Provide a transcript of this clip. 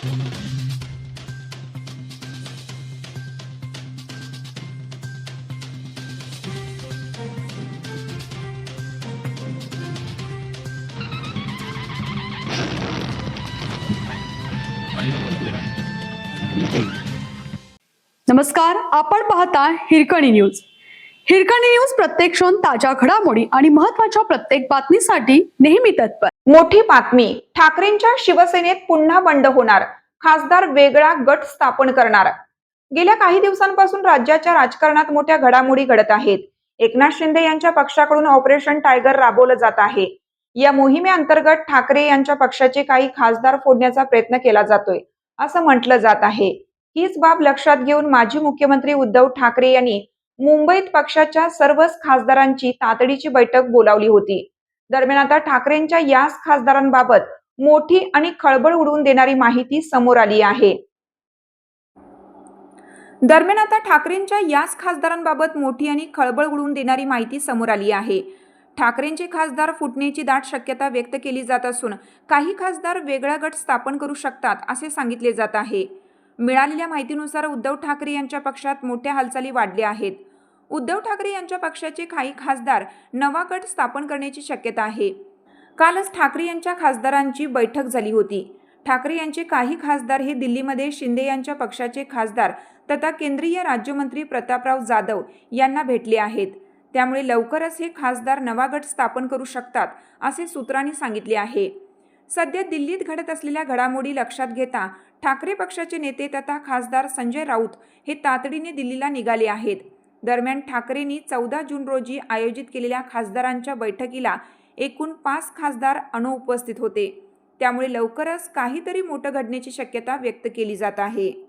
नमस्कार, आपण पाहता हिरकणी न्यूज. हिरकणी न्यूज प्रत्येक क्षण ताज्या घडामोडी आणि महत्त्वाच्या प्रत्येक बातमीसाठी नेहमी तत्पर. मोठी बातमी, ठाकरेंच्या शिवसेनेत पुन्हा बंड होणार, खासदार वेगळा गट स्थापन करणार. गेल्या काही दिवसांपासून राज्याच्या राजकारणात मोठ्या घडामोडी घडत आहेत. एकनाथ शिंदे यांच्या पक्षाकडून ऑपरेशन टायगर राबवलं जात आहे. या मोहिमेअंतर्गत ठाकरे यांच्या पक्षाचे काही खासदार फोडण्याचा प्रयत्न केला जातोय असं म्हटलं जात आहे. हीच बाब लक्षात घेऊन माजी मुख्यमंत्री उद्धव ठाकरे यांनी मुंबईत पक्षाच्या सर्वच खासदारांची तातडीची बैठक बोलावली होती. दरम्यान आता ठाकरेंच्या याच खासदारांबाबत मोठी आणि खळबळ उडवून देणारी माहिती समोर आली आहे. ठाकरेंचे खासदार फुटण्याची दाट शक्यता व्यक्त केली जात असून काही खासदार वेगळा गट स्थापन करू शकतात असे सांगितले जात आहे. मिळालेल्या माहितीनुसार उद्धव ठाकरे यांच्या पक्षात मोठ्या हालचाली वाढल्या आहेत. उद्धव ठाकरे यांच्या पक्षाचे काही खासदार नवा गट स्थापन करण्याची शक्यता आहे. कालच ठाकरे यांच्या खासदारांची बैठक झाली होती. ठाकरे यांचे काही खासदार हे दिल्लीमध्ये शिंदे यांच्या पक्षाचे खासदार तथा केंद्रीय राज्यमंत्री प्रतापराव जाधव यांना भेटले आहेत. त्यामुळे लवकरच हे खासदार नवा गट स्थापन करू शकतात असे सूत्रांनी सांगितले आहे. सध्या दिल्लीत घडत असलेल्या घडामोडी लक्षात घेता ठाकरे पक्षाचे नेते तथा खासदार संजय राऊत हे तातडीने दिल्लीला निघाले आहेत. दरम्यान ठाकरेंनी 14 जून रोजी आयोजित केलेल्या खासदारांच्या बैठकीला एकूण 5 खासदार अनुपस्थित होते. त्यामुळे लवकरच काहीतरी मोठं घडण्याची शक्यता व्यक्त केली जात आहे.